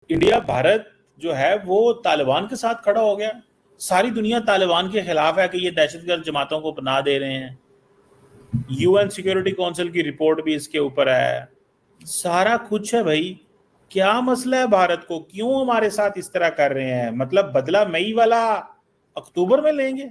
India Bharat जो है वो तालिबान के साथ खड़ा हो गया। सारी दुनिया तालिबान के खिलाफ है कि ये दहशतगर्द जमातों को पनाह दे रहे हैं। यूएन सिक्योरिटी काउंसिल की रिपोर्ट भी इसके ऊपर है, सारा कुछ है भाई। क्या मसला है भारत को, क्यों हमारे साथ इस तरह कर रहे हैं? मतलब बदला मई वाला अक्टूबर में लेंगे?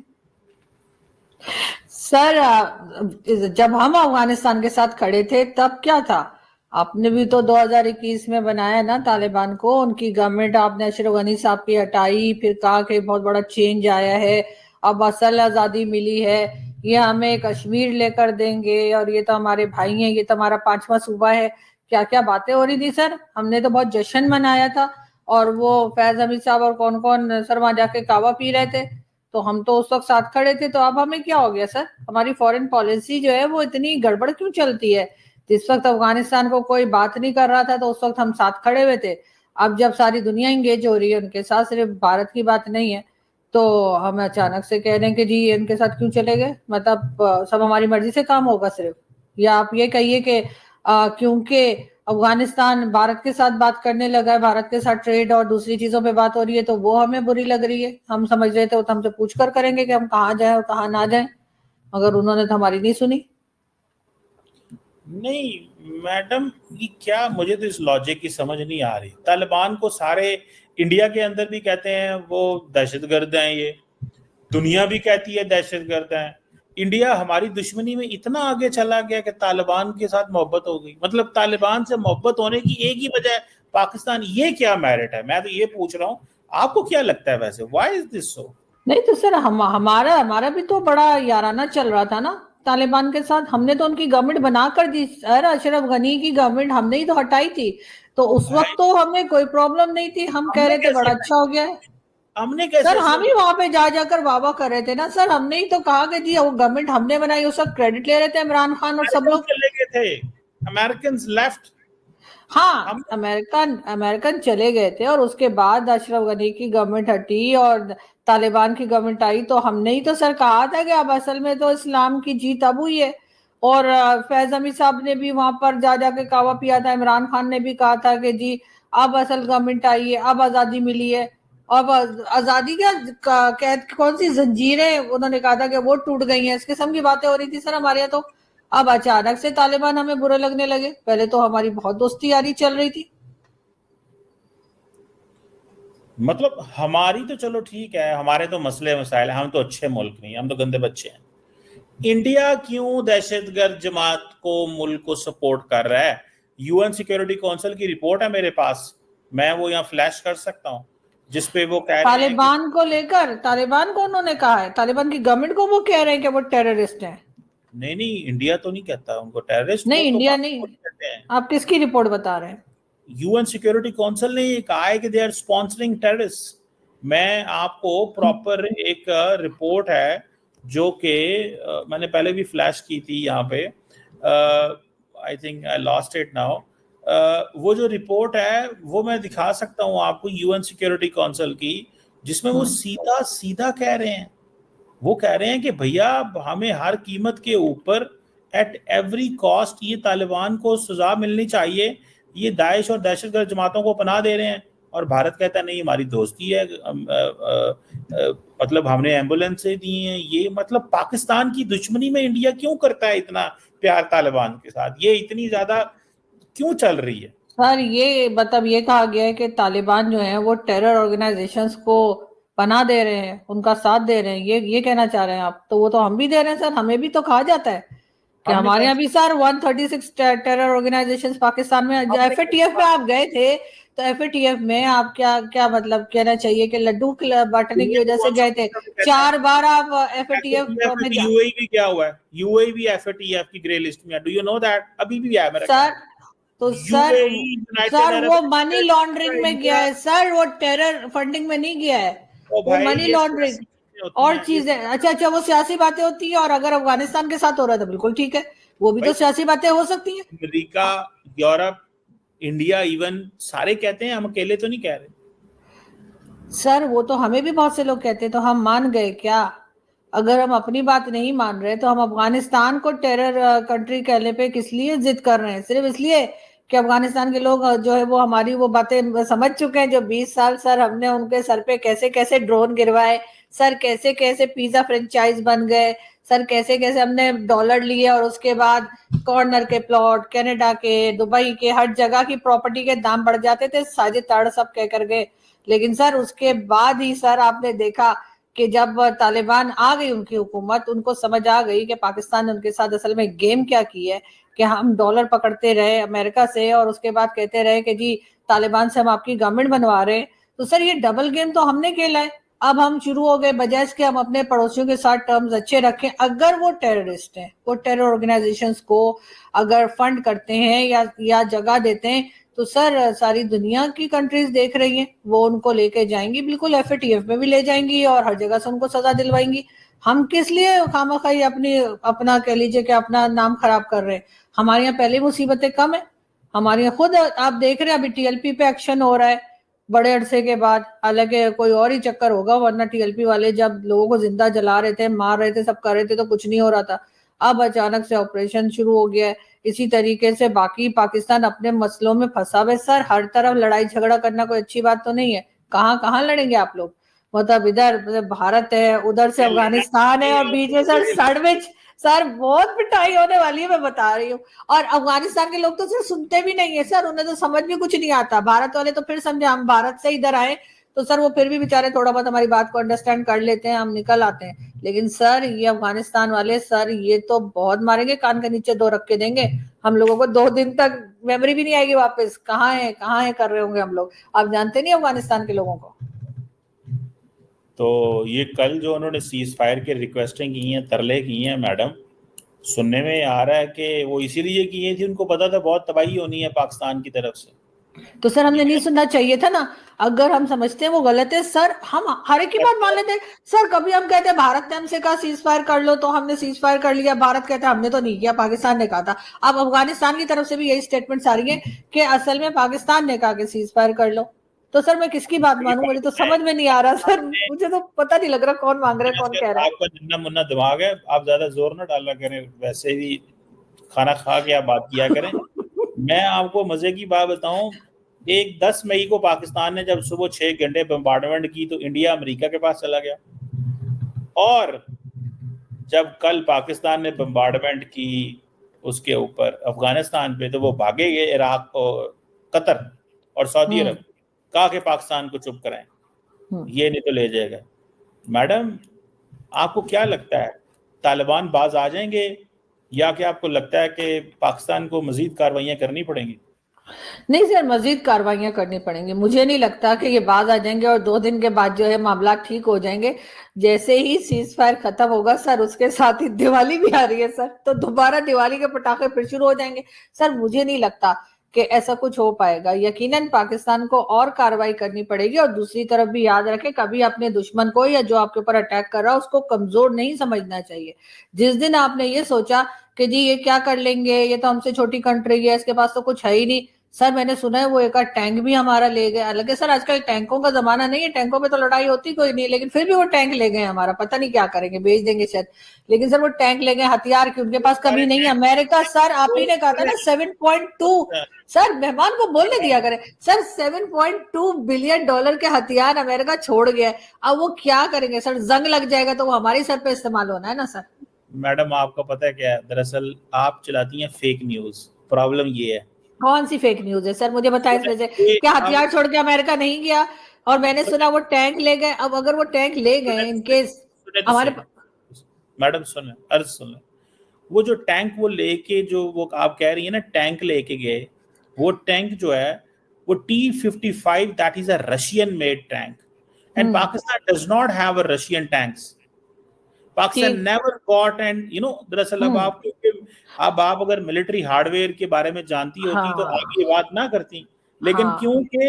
सर जब हम अफगानिस्तान के साथ खड़े थे तब क्या था? आपने भी तो 2021 में बनाया ना तालिबान को, उनकी गवर्नमेंट आपने अशरफ गनी साहब की हटाई, फिर कहा कि बहुत बड़ा चेंज आया है, अब असल आज़ादी मिली है, ये हमें कश्मीर लेकर देंगे और ये तो हमारे भाई हैं, ये तो हमारा 5वां सूबा है। क्या क्या बातें हो रही थी सर, हमने तो बहुत जश्न मनाया था। और वो फैज हमीद साहब और कौन कौन सर वहां जाके कावा पी रहे थे, तो हम तो उस वक्त साथ खड़े थे। तो अब हमें क्या हो गया सर? हमारी फॉरेन पॉलिसी जो है वो इतनी गड़बड़ क्यों चलती है? जिस वक्त अफगानिस्तान को कोई बात नहीं कर रहा था तो उस वक्त हम साथ खड़े हुए थे। अब जब सारी दुनिया इंगेज हो रही है उनके साथ, सिर्फ भारत की बात नहीं है, तो हम अचानक से कह रहे हैं कि जी इनके साथ क्यों चले गए? मतलब सब हमारी मर्जी से काम होगा सिर्फ? या आप ये कहिए कि क्योंकि अफगानिस्तान भारत के साथ बात करने लगा है, भारत के साथ ट्रेड और दूसरी चीजों पे बात हो रही है, तो वो हमें बुरी लग रही है? हम समझ रहे थे वो तो हमसे पूछ कर करेंगे कि हम कहाँ जाएं और कहाँ ना जाएं, मगर उन्होंने तो हमारी नहीं सुनी। नहीं मैडम, ये क्या, मुझे तो इस लॉजिक की समझ नहीं आ रही। तालिबान को सारे इंडिया के अंदर भी कहते हैं वो दहशतगर्द हैं, ये दुनिया भी कहती है दहशतगर्द हैं। इंडिया हमारी दुश्मनी में इतना आगे चला गया कि तालिबान के साथ मोहब्बत हो गई। मतलब तालिबान से मोहब्बत होने की एक ही वजह है पाकिस्तान। ये क्या मेरिट है? मैं तो ये पूछ रहा हूँ, आपको क्या लगता है वैसे, व्हाई इज दिस सो? नहीं तो सर हमारा हमारा भी तो बड़ा याराना चल रहा था ना तालिबान के साथ। हमने तो उनकी गवर्नमेंट बना कर दी सर, अशरफ गनी की गवर्नमेंट हमने ही तो हटाई थी। तो उस वक्त भाई तो हमें कोई प्रॉब्लम नहीं थी, हम कह हमने रहे थे कैसे बड़ा हटाई? अच्छा हो गया है। हमने सर कैसे हम सिर्फ ही वहां पे जा जाकर वाह वाह कर रहे थे ना सर, हमने ही तो कहा कि जी वो गवर्नमेंट हमने बनाई, उसका क्रेडिट ले रहे थे इमरान खान और सब अमेरिकन लोग। चले गए थे, अमेरिकन लेफ्ट। हाँ हम अमेरिकन अमेरिकन चले गए थे और उसके बाद अशरफ गनी की गवर्नमेंट हटी और तालिबान की गवर्नमेंट आई, तो हमने ही तो सर कहा था कि अब असल में तो इस्लाम की जीत अब हुई है। और फैज हमीद साहब ने भी वहां पर जा जाके कावा पिया था, इमरान खान ने भी कहा था कि जी अब असल गवर्नमेंट आई है, अब आजादी मिली है। अब आजादी क्या, कैद कौन सी जंजीरें उन्होंने कहा था कि वो टूट गई हैं, इस किस्म की बातें हो रही थी सर हमारे यहाँ तो। अब अचानक से तालिबान हमें बुरे लगने लगे, पहले तो हमारी बहुत दोस्ती यारी चल रही थी। मतलब हमारी तो चलो ठीक है, हमारे तो मसले मसाइल हैं, हम तो अच्छे मुल्क नहीं, हम तो गंदे बच्चे हैं। इंडिया क्यों दहशतगर्द जमात को, मुल्क को सपोर्ट कर रहा है? यूएन सिक्योरिटी काउंसिल की रिपोर्ट है मेरे पास, मैं वो यहाँ फ्लैश कर सकता हूँ, जिसपे वो कह रहे हैं कि तालिबान को लेकर, तालिबान को उन्होंने कहा है, तालिबान की गवर्नमेंट को वो कह रहे हैं कि वो टेररिस्ट हैं। नहीं नहीं, इंडिया तो नहीं कहता उनको टेररिस्ट, वो नहीं तो इंडिया नहीं। पाकिस्तान कहते हैं। आप किसकी रिपोर्ट बता रहे हैं? यूएन सिक्योरिटी काउंसिल ने ये कहा है कि दे आर स्पॉन्सरिंग टेररिस्ट। मैं आपको प्रॉपर एक रिपोर्ट है जो कि मैंने पहले भी फ्लैश की थी यहाँ पे, I think I lost it now. वो जो रिपोर्ट है वो मैं दिखा सकता हूँ आपको, यूएन सिक्योरिटी काउंसिल की, जिसमें वो सीधा सीधा कह रहे हैं। वो कह रहे हैं कि भैया हमें हर कीमत के ऊपर एट एवरी कॉस्ट ये तालिबान को सजा मिलनी चाहिए, ये दाइश और दहशतगर्द जमातों को पनाह दे रहे हैं। और भारत कहता है नहीं हमारी दोस्ती है, मतलब हमने एम्बुलेंस से दी है ये। मतलब पाकिस्तान की दुश्मनी में इंडिया क्यों करता है इतना प्यार तालिबान के साथ? ये इतनी ज्यादा क्यों चल रही है? सर ये मतलब ये कहा गया है कि तालिबान जो है वो टेरर ऑर्गेनाइजेशंस को पनाह दे रहे हैं, उनका साथ दे रहे हैं, ये कहना चाह रहे हैं आप? तो वो तो हम भी दे रहे हैं सर, हमें भी तो कहा जाता है कि हमने हमारे कौन यहाँ भी सर 136 टेरर ऑर्गेनाइजेशंस पाकिस्तान में। हमने एफएटीएफ में आप गए थे, तो एफएटीएफ में आप क्या क्या मतलब कहना चाहिए कि लड्डू बांटने की वजह से गए थे? कहते हैं 4 बार आप एफएटीएफ एफएटीएफ में में तो जा। यूएई भी क्या हुआ है, यूएई भी एफएटीएफ की ग्रे लिस्ट में है, डू यू नो दैट? अभी भी है मेरा ख्याल। सर तो सर यूएई, यूनाइटेड सर अरब वो मनी लॉन्ड्रिंग एमिरेट्स, में गया इंडिया। है सर, वो टेरर फंडिंग में नहीं गया है। ओ वो भाई मनी ये लॉन्ड्रिंग सियासी चीजें होती और हैं, ये चीज है। अच्छा अच्छा, वो सियासी बातें होती है, और अगर अफगानिस्तान के साथ हो रहा है तो बिल्कुल ठीक है, वो भी भाई तो सियासी बातें हो सकती हैं। अमेरिका, यूरोप, इंडिया, इवन सारे कहते हैं, हम अकेले तो नहीं कह रहे। सर वो तो हमें भी बहुत से लोग कहते हैं, तो हम मान गए क्या? अगर हम अपनी बात नहीं मान रहे तो हम अफगानिस्तान को टेरर कंट्री कहने पे किस लिए जिद कर रहे हैं? सिर्फ इसलिए कि अफगानिस्तान के लोग जो है वो हमारी वो बातें समझ चुके हैं। जो 20 साल सर हमने उनके सर पे कैसे कैसे ड्रोन गिरवाए, सर कैसे कैसे पिज्जा फ्रेंचाइज बन गए, सर कैसे कैसे हमने डॉलर लिए और उसके बाद कॉर्नर के प्लॉट, कनाडा के, दुबई के, हर जगह की प्रॉपर्टी के दाम बढ़ जाते थे, साजे तड़ सब कह कर गए। लेकिन सर उसके बाद ही सर आपने देखा कि जब तालिबान आ गई उनकी हुकूमत, उनको समझ आ गई कि पाकिस्तान ने उनके साथ असल में गेम क्या की है, कि हम डॉलर पकड़ते रहे अमेरिका से और उसके बाद कहते रहे कि जी तालिबान से हम आपकी गवर्नमेंट बनवा रहे हैं। तो सर ये डबल गेम तो हमने खेला है। अब हम शुरू हो गए, बजाय इसके हम अपने पड़ोसियों के साथ टर्म्स अच्छे रखें। अगर वो टेररिस्ट हैं, वो टेरर ऑर्गेनाइजेशंस को अगर फंड करते हैं या जगह देते हैं, तो सर सारी दुनिया की कंट्रीज देख रही हैं, वो उनको लेके जाएंगी, बिल्कुल एफएटीएफ में भी ले जाएंगी और हर जगह से उनको सजा दिलवाएंगी। हम किस लिए खामखाई अपना कह लीजिए कि अपना नाम खराब कर रहे हैं। हमारे यहाँ पहले मुसीबतें कम है। हमारे यहाँ खुद आप देख रहे हैं अभी टीएलपी पे एक्शन हो रहा है बड़े अरसे के बाद। हालांकि कोई और ही चक्कर होगा, वरना टीएलपी वाले जब लोगों को जिंदा जला रहे थे, मार रहे थे, सब कर रहे थे, तो कुछ नहीं हो रहा था। अब अचानक से ऑपरेशन शुरू हो गया है। इसी तरीके से बाकी पाकिस्तान अपने मसलों में फंसा हुआ है सर। हर तरफ लड़ाई झगड़ा करना कोई अच्छी बात तो नहीं है। कहाँ कहाँ लड़ेंगे आप लोग? मतलब इधर भारत है, उधर से अफगानिस्तान है, और बीच में सर सैंडविच। सर बहुत पिटाई होने वाली है, मैं बता रही हूँ। और अफगानिस्तान के लोग तो सर सुनते भी नहीं है सर, उन्हें तो समझ में कुछ नहीं आता। भारत वाले तो फिर समझे हम भारत से इधर आए तो सर वो फिर भी बेचारे थोड़ा बहुत हमारी बात को अंडरस्टैंड कर लेते हैं, हम निकल आते हैं। लेकिन सर ये अफगानिस्तान वाले सर ये तो बहुत मारेंगे, कान के नीचे दो रख के देंगे हम लोगों को। 2 दिन तक मेमोरी भी नहीं आएगी वापस, कहाँ है कर रहे होंगे हम लोग। आप जानते नहीं अफगानिस्तान के लोगों को। तो ये कल जो उन्होंने सीज फायर की रिक्वेस्टें की हैं, तरले की हैं मैडम, सुनने में आ रहा है कि वो इसीलिए किए थी, उनको पता था बहुत तबाही होनी है पाकिस्तान की तरफ से। तो सर हमने नहीं सुनना चाहिए था ना। अगर हम समझते हैं वो गलत है सर, हम हर एक की बात मान लेते हैं सर। कभी हम कहते हैं भारत ने हमसे कहा सीज फायर कर लो, तो हमने सीज फायर कर लिया। भारत कहता है हमने तो नहीं किया, पाकिस्तान ने कहा था। अब अफगानिस्तान की तरफ से भी यही स्टेटमेंट आ रही है कि असल में पाकिस्तान ने कहा कि सीज फायर कर लो। तो सर मैं किसकी बात मानूं? मुझे तो समझ में नहीं आ रहा सर, मुझे तो पता नहीं लग रहा कौन मांग रहा है कौन कह रहा है। आपका जितना मुन्ना दिमाग है, आप ज्यादा जोर ना डाला करें, वैसे भी खाना खा के आप बात किया करें। मैं आपको मजे की बात बताऊं, 10 मई को पाकिस्तान ने जब सुबह 6 घंटे बम्बार्डमेंट की तो इंडिया अमेरिका के पास चला गया, और जब कल पाकिस्तान ने बम्बार्डमेंट की उसके ऊपर अफगानिस्तान पे, तो वो भागे गए इराक और कतर और सऊदी अरब, कहा कि पाकिस्तान को चुप कराएं, ये नहीं तो ले जाएगा। मैडम आपको क्या लगता है, तालिबान बाज आ जाएंगे, या क्या आपको लगता है कि पाकिस्तान को मजीद कार्रवाइयां करनी पड़ेंगी? नहीं सर, मजीद कार्रवाइयां करनी पड़ेंगी। मुझे नहीं लगता कि ये बाज आ जाएंगे और 2 दिन के बाद जो है मामला ठीक हो जाएंगे। जैसे ही सीज फायर खत्म होगा सर, उसके साथ ही दिवाली भी आ रही है सर, तो दोबारा दिवाली के पटाखे फिर शुरू हो जाएंगे। सर मुझे नहीं लगता कि ऐसा कुछ हो पाएगा। यकीनन पाकिस्तान को और कार्रवाई करनी पड़ेगी। और दूसरी तरफ भी याद रखें, कभी अपने दुश्मन को या जो आपके ऊपर अटैक कर रहा है उसको कमजोर नहीं समझना चाहिए। जिस दिन आपने ये सोचा कि जी ये क्या कर लेंगे, ये तो हमसे छोटी कंट्री है, इसके पास तो कुछ है ही नहीं। सर मैंने सुना है वो एक टैंक भी हमारा ले गए। हालांकि सर आजकल टैंकों का जमाना नहीं है, टैंकों पे तो लड़ाई होती कोई नहीं, लेकिन फिर भी वो टैंक ले गए हमारा। पता नहीं क्या करेंगे, बेच देंगे शायद। लेकिन सर वो टैंक ले गए, हथियार की उनके पास कमी नहीं है। अमेरिका सर, आप ही ने कहा था ना 7.2, सर मेहमान को बोलने दिया करें सर, $7.2 बिलियन के हथियार अमेरिका छोड़ गया है। अब वो क्या करेंगे सर? जंग लग जाएगा तो वो हमारी सर पे इस्तेमाल होना है ना सर। मैडम आपको पता है क्या है, दरअसल आप चलाती हैं फेक न्यूज। प्रॉब्लम ये है। कौन सी फेक न्यूज है सर, मुझे बताएं इस वजह। क्या हथियार छोड़ के अमेरिका नहीं गया? और मैंने सुना वो टैंक ले गए। अब अगर वो टैंक ले गए इनकेस हमारे मैडम सुन, अर्ज सुन, वो जो टैंक वो लेके, जो वो आप कह रही है ना टैंक लेके गए, वो टैंक जो है वो T-55, that is a Russian made tank, and Pakistan does not have a Russian tanks. Pakistan never got, and दरअसल अब आप अगर मिलिट्री हार्डवेयर के बारे में जानती होती तो आप ये बात ना करती। लेकिन क्योंकि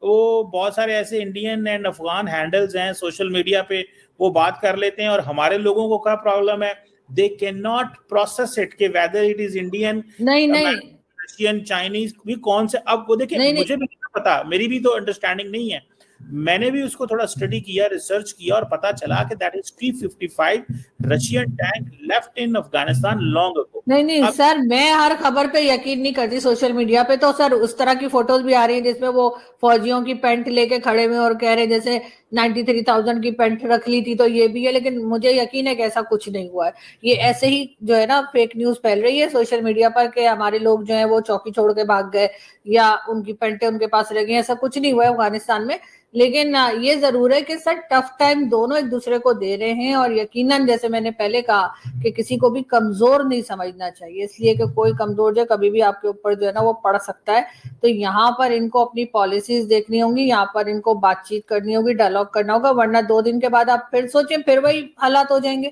वो बहुत सारे ऐसे इंडियन एंड अफगान हैंडल्स हैं सोशल मीडिया पे, वो बात कर लेते हैं, और हमारे लोगों को क्या प्रॉब्लम है, they can not process it कि वेदर इट इज इंडियन, नहीं रशियन, चाइनीज भी कौन से। अब वो देखिए, मुझे भी नहीं पता, मेरी भी तो अंडरस्टैंडिंग नहीं है। मैंने भी उसको थोड़ा स्टडी किया, रिसर्च किया, और पता चला कि that is T-55 Russian tank left in Afghanistan long ago. नहीं नहीं अब सर, मैं हर खबर पे यकीन नहीं करती। सोशल मीडिया पे तो सर उस तरह की फोटोज भी आ रही है जिसमें वो फौजियों की पैंट लेके खड़े हुए और कह रहे हैं जैसे 93,000 की पैंट रख ली थी तो ये भी है, लेकिन मुझे यकीन है कि ऐसा कुछ नहीं हुआ है। ये ऐसे ही जो है ना फेक न्यूज फैल रही है सोशल मीडिया पर कि हमारे लोग जो है वो चौकी छोड़ के भाग गए या उनकी पैंटें उनके पास रह गई। ऐसा कुछ नहीं हुआ है अफगानिस्तान में। लेकिन ये जरूर है कि सर टफ टाइम दोनों एक दूसरे को दे रहे हैं, और यकीनन जैसे मैंने पहले कहा कि किसी को भी कमजोर नहीं समझना चाहिए, इसलिए कि कोई कमजोर जो कभी भी आपके ऊपर जो है ना वो पड़ सकता है। तो यहाँ पर इनको अपनी पॉलिसीज देखनी होंगी, यहाँ पर इनको बातचीत करनी होगी, डायलॉग करना होगा, वरना 2 दिन के बाद आप फिर सोचें फिर वही हालात हो जाएंगे।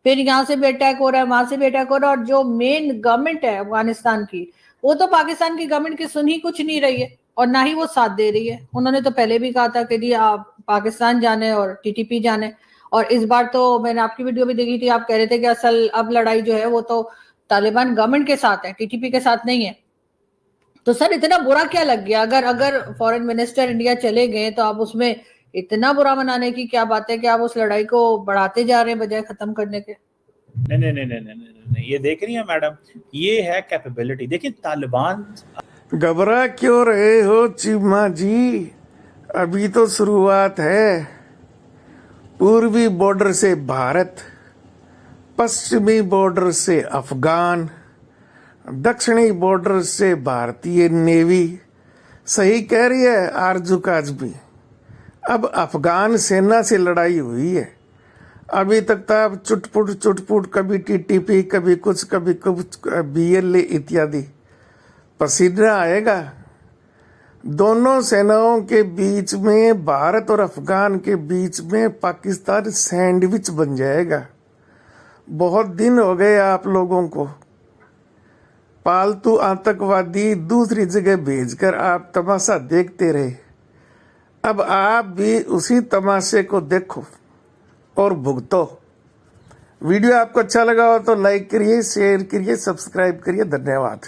फिर यहाँ से भी अटैक हो रहा है, वहां से भी अटैक हो रहा है, और जो मेन गवर्नमेंट है अफगानिस्तान की वो तो पाकिस्तान की गवर्नमेंट की सुन ही कुछ नहीं रही है और ना ही वो साथ दे रही है। उन्होंने तो पहले भी कहा था कि जी आप पाकिस्तान जाने और टीटीपी जाने, और इस बार तो मैंने आपकी वीडियो भी देखी थी, आप कह रहे थे कि असल अब लड़ाई जो है वो तो तालिबान गवर्नमेंट के साथ है, टीटीपी के साथ नहीं है। तो सर इतना बुरा क्या लग गया? अगर अगर फॉरेन मिनिस्टर इंडिया चले गए तो आप उसमें इतना बुरा मनाने की क्या बात है कि आप उस लड़ाई को बढ़ाते जा रहे हैं बजाय खत्म करने के? नहीं नहीं नहीं नहीं नहीं नहीं, ये देख रही है मैडम, ये है कैपेबिलिटी। देखिए तालिबान, घबरा क्यों रहे हो चीमा जी, अभी तो शुरुआत है। पूर्वी बॉर्डर से भारत, पश्चिमी बॉर्डर से अफगान, दक्षिणी बॉर्डर से भारतीय नेवी। सही कह रही है आरजू काजमी। अब अफगान सेना से लड़ाई हुई है। अभी तक तो अब चुटपुट कभी टीटीपी, कभी कुछ बीएलए इत्यादि। पसीना आएगा। दोनों सेनाओं के बीच में, भारत और अफगान के बीच में पाकिस्तान सैंडविच बन जाएगा। बहुत दिन हो गए आप लोगों को पालतू आतंकवादी दूसरी जगह भेजकर आप तमाशा देखते रहे। अब आप भी उसी तमाशे को देखो और भुगतो। वीडियो आपको अच्छा लगा हो तो लाइक करिए, शेयर करिए, सब्सक्राइब करिए। धन्यवाद।